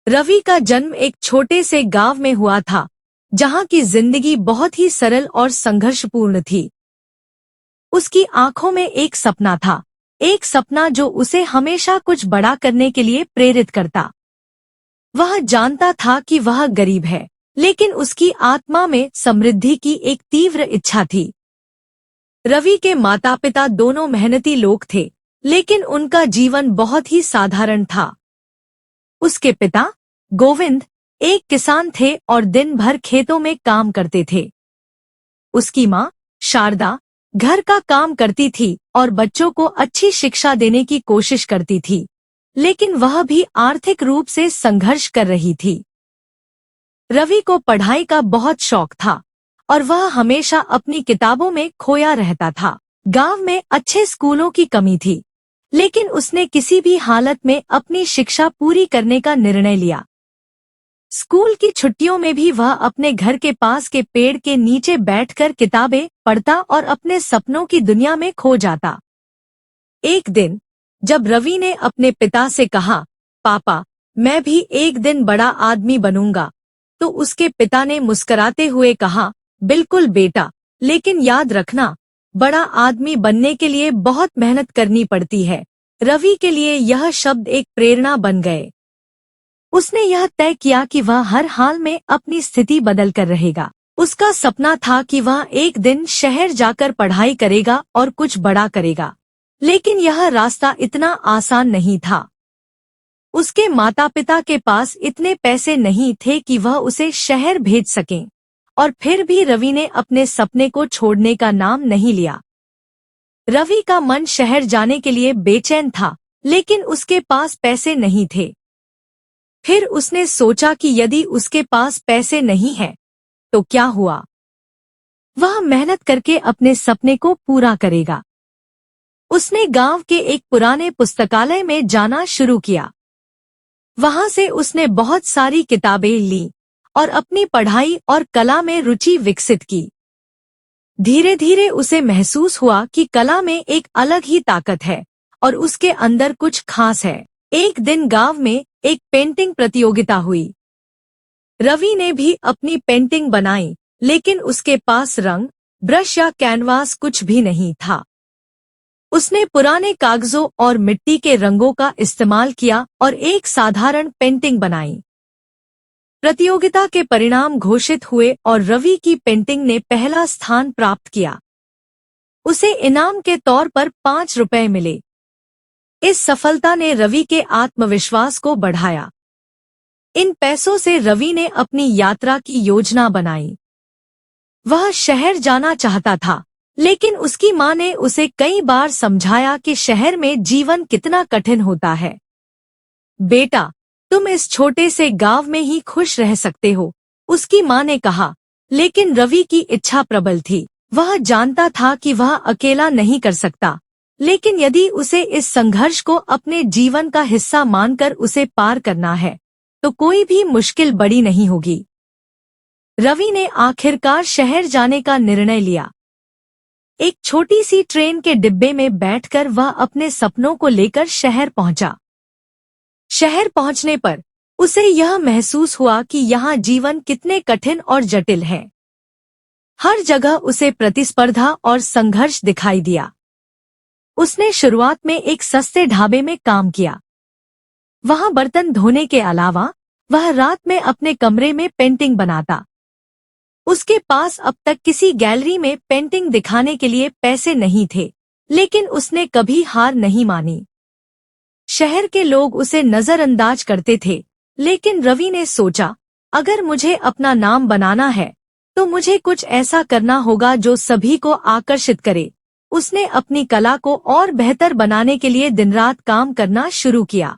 रवि का जन्म एक छोटे से गांव में हुआ था, जहां की जिंदगी बहुत ही सरल और संघर्षपूर्ण थी। उसकी आंखों में एक सपना था, एक सपना जो उसे हमेशा कुछ बड़ा करने के लिए प्रेरित करता। वह जानता था कि वह गरीब है, लेकिन उसकी आत्मा में समृद्धि की एक तीव्र इच्छा थी। रवि के माता पिता दोनों मेहनती लोग थे, लेकिन उनका जीवन बहुत ही साधारण था। उसके पिता गोविंद एक किसान थे और दिन भर खेतों में काम करते थे। उसकी माँ शारदा घर का काम करती थी और बच्चों को अच्छी शिक्षा देने की कोशिश करती थी, लेकिन वह भी आर्थिक रूप से संघर्ष कर रही थी। रवि को पढ़ाई का बहुत शौक था और वह हमेशा अपनी किताबों में खोया रहता था। गांव में अच्छे स्कूलों की कमी थी, लेकिन उसने किसी भी हालत में अपनी शिक्षा पूरी करने का निर्णय लिया। स्कूल की छुट्टियों में भी वह अपने घर के पास के पेड़ के नीचे बैठकर किताबें पढ़ता और अपने सपनों की दुनिया में खो जाता। एक दिन जब रवि ने अपने पिता से कहा, पापा, मैं भी एक दिन बड़ा आदमी बनूंगा, तो उसके पिता ने मुस्कुराते हुए कहा, बिल्कुल बेटा, लेकिन याद रखना, बड़ा आदमी बनने के लिए बहुत मेहनत करनी पड़ती है। रवि के लिए यह शब्द एक प्रेरणा बन गए। उसने यह तय किया कि वह हर हाल में अपनी स्थिति बदल कर रहेगा। उसका सपना था कि वह एक दिन शहर जाकर पढ़ाई करेगा और कुछ बड़ा करेगा, लेकिन यह रास्ता इतना आसान नहीं था। उसके माता पिता के पास इतने पैसे नहीं थे कि वह उसे शहर भेज सकें, और फिर भी रवि ने अपने सपने को छोड़ने का नाम नहीं लिया। रवि का मन शहर जाने के लिए बेचैन था, लेकिन उसके पास पैसे नहीं थे। फिर उसने सोचा कि यदि उसके पास पैसे नहीं हैं, तो क्या हुआ? वह मेहनत करके अपने सपने को पूरा करेगा। उसने गांव के एक पुराने पुस्तकालय में जाना शुरू किया। वहां से उसने बहुत सारी किताबें ली और अपनी पढ़ाई और कला में रुचि विकसित की। धीरे धीरे उसे महसूस हुआ कि कला में एक अलग ही ताकत है और उसके अंदर कुछ खास है। एक दिन गांव में एक पेंटिंग प्रतियोगिता हुई। रवि ने भी अपनी पेंटिंग बनाई, लेकिन उसके पास रंग, ब्रश या कैनवास कुछ भी नहीं था। उसने पुराने कागजों और मिट्टी के रंगों का इस्तेमाल किया और एक साधारण पेंटिंग बनाई। प्रतियोगिता के परिणाम घोषित हुए और रवि की पेंटिंग ने पहला स्थान प्राप्त किया। उसे इनाम के तौर पर 5 रुपए मिले। इस सफलता ने रवि के आत्मविश्वास को बढ़ाया। इन पैसों से रवि ने अपनी यात्रा की योजना बनाई। वह शहर जाना चाहता था, लेकिन उसकी मां ने उसे कई बार समझाया कि शहर में जीवन कितना कठिन होता है। बेटा, तुम इस छोटे से गांव में ही खुश रह सकते हो, उसकी मां ने कहा। लेकिन रवि की इच्छा प्रबल थी। वह जानता था कि वह अकेला नहीं कर सकता, लेकिन यदि उसे इस संघर्ष को अपने जीवन का हिस्सा मानकर उसे पार करना है, तो कोई भी मुश्किल बड़ी नहीं होगी। रवि ने आखिरकार शहर जाने का निर्णय लिया। एक छोटी सी ट्रेन के डिब्बे में बैठकर वह अपने सपनों को लेकर शहर पहुंचा। शहर पहुंचने पर उसे यह महसूस हुआ कि यहाँ जीवन कितने कठिन और जटिल है। हर जगह उसे प्रतिस्पर्धा और संघर्ष दिखाई दिया। उसने शुरुआत में एक सस्ते ढाबे में काम किया। वहां बर्तन धोने के अलावा वह रात में अपने कमरे में पेंटिंग बनाता। उसके पास अब तक किसी गैलरी में पेंटिंग दिखाने के लिए पैसे नहीं थे, लेकिन उसने कभी हार नहीं मानी। शहर के लोग उसे नजरअंदाज करते थे, लेकिन रवि ने सोचा, अगर मुझे अपना नाम बनाना है, तो मुझे कुछ ऐसा करना होगा जो सभी को आकर्षित करे। उसने अपनी कला को और बेहतर बनाने के लिए दिन रात काम करना शुरू किया।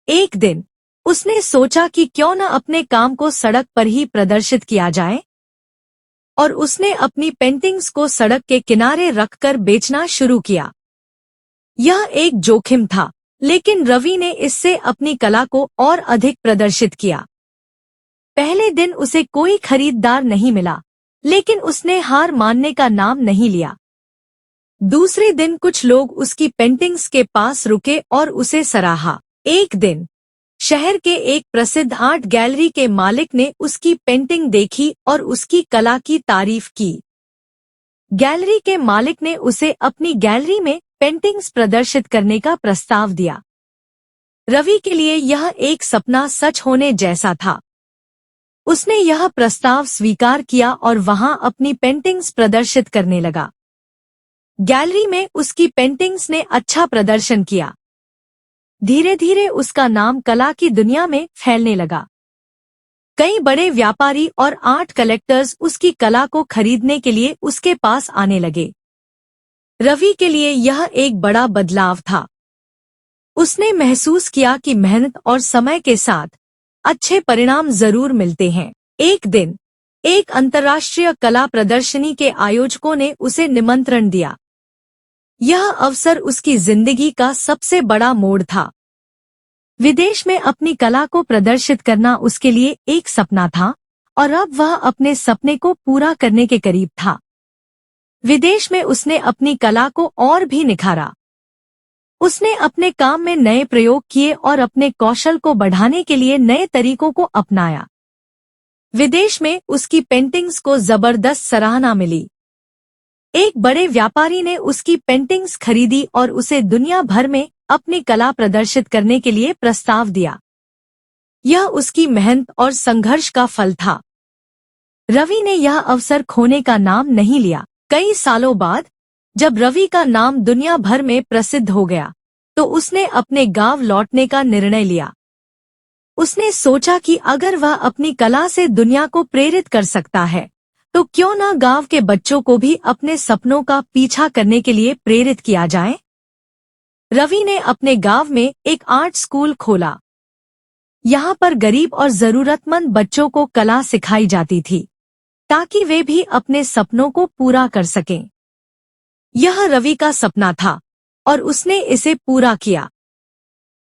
एक दिन उसने सोचा कि क्यों न अपने काम को सड़क पर ही प्रदर्शित किया जाए, और उसने अपनी पेंटिंग्स को सड़क के किनारे रखकर बेचना शुरू किया। यह एक जोखिम था, लेकिन रवि ने इससे अपनी कला को और अधिक प्रदर्शित किया। पहले दिन उसे कोई खरीदार नहीं मिला, लेकिन उसने हार मानने का नाम नहीं लिया। दूसरे दिन कुछ लोग उसकी पेंटिंग्स के पास रुके और उसे सराहा। एक दिन शहर के एक प्रसिद्ध आर्ट गैलरी के मालिक ने उसकी पेंटिंग देखी और उसकी कला की तारीफ की। गैलरी के मालिक ने उसे अपनी गैलरी में पेंटिंग्स प्रदर्शित करने का प्रस्ताव दिया। रवि के लिए यह एक सपना सच होने जैसा था। उसने यह प्रस्ताव स्वीकार किया और वहां अपनी पेंटिंग्स प्रदर्शित करने लगा। गैलरी में उसकी पेंटिंग्स ने अच्छा प्रदर्शन किया। धीरे धीरे उसका नाम कला की दुनिया में फैलने लगा। कई बड़े व्यापारी और आर्ट कलेक्टर्स उसकी कला को खरीदने के लिए उसके पास आने लगे। रवि के लिए यह एक बड़ा बदलाव था। उसने महसूस किया कि मेहनत और समय के साथ अच्छे परिणाम जरूर मिलते हैं। एक दिन एक अंतर्राष्ट्रीय कला प्रदर्शनी के आयोजकों ने उसे निमंत्रण दिया। यह अवसर उसकी जिंदगी का सबसे बड़ा मोड़ था। विदेश में अपनी कला को प्रदर्शित करना उसके लिए एक सपना था और अब वह अपने सपने को पूरा करने के करीब था। विदेश में उसने अपनी कला को और भी निखारा। उसने अपने काम में नए प्रयोग किए और अपने कौशल को बढ़ाने के लिए नए तरीकों को अपनाया। विदेश में उसकी पेंटिंग्स को जबरदस्त सराहना मिली। एक बड़े व्यापारी ने उसकी पेंटिंग्स खरीदी और उसे दुनिया भर में अपनी कला प्रदर्शित करने के लिए प्रस्ताव दिया। यह उसकी मेहनत और संघर्ष का फल था। रवि ने यह अवसर खोने का नाम नहीं लिया। कई सालों बाद जब रवि का नाम दुनिया भर में प्रसिद्ध हो गया तो उसने अपने गांव लौटने का निर्णय लिया। उसने सोचा कि अगर वह अपनी कला से दुनिया को प्रेरित कर सकता है तो क्यों न गांव के बच्चों को भी अपने सपनों का पीछा करने के लिए प्रेरित किया जाए। रवि ने अपने गांव में एक आर्ट स्कूल खोला। यहाँ पर गरीब और जरूरतमंद बच्चों को कला सिखाई जाती थी ताकि वे भी अपने सपनों को पूरा कर सकें। यह रवि का सपना था और उसने इसे पूरा किया।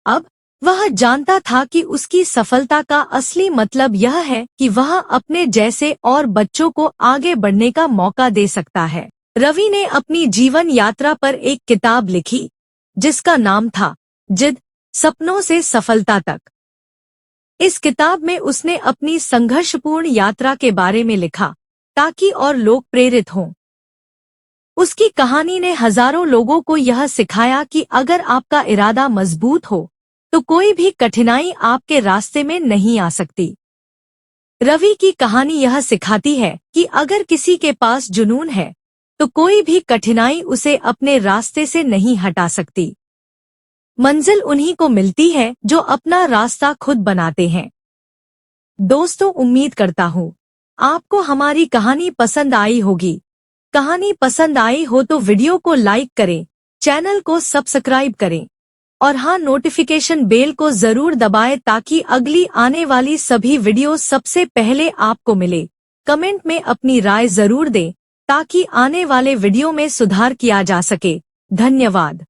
अब वह जानता था कि उसकी सफलता का असली मतलब यह है कि वह अपने जैसे और बच्चों को आगे बढ़ने का मौका दे सकता है। रवि ने अपनी जीवन यात्रा पर एक किताब लिखी जिसका नाम था जिद, सपनों से सफलता तक। इस किताब में उसने अपनी संघर्षपूर्ण यात्रा के बारे में लिखा ताकि और लोग प्रेरित हों। उसकी कहानी ने हजारों लोगों को यह सिखाया कि अगर आपका इरादा मजबूत हो तो कोई भी कठिनाई आपके रास्ते में नहीं आ सकती। रवि की कहानी यह सिखाती है कि अगर किसी के पास जुनून है तो कोई भी कठिनाई उसे अपने रास्ते से नहीं हटा सकती। मंजिल उन्हीं को मिलती है जो अपना रास्ता खुद बनाते हैं। दोस्तों, उम्मीद करता हूँ आपको हमारी कहानी पसंद आई होगी। कहानी पसंद आई हो तो वीडियो को लाइक करें, चैनल को सब्सक्राइब करें और हाँ, नोटिफिकेशन बेल को जरूर दबाएं ताकि अगली आने वाली सभी वीडियो सबसे पहले आपको मिले। कमेंट में अपनी राय जरूर दें ताकि आने वाले वीडियो में सुधार किया जा सके। धन्यवाद।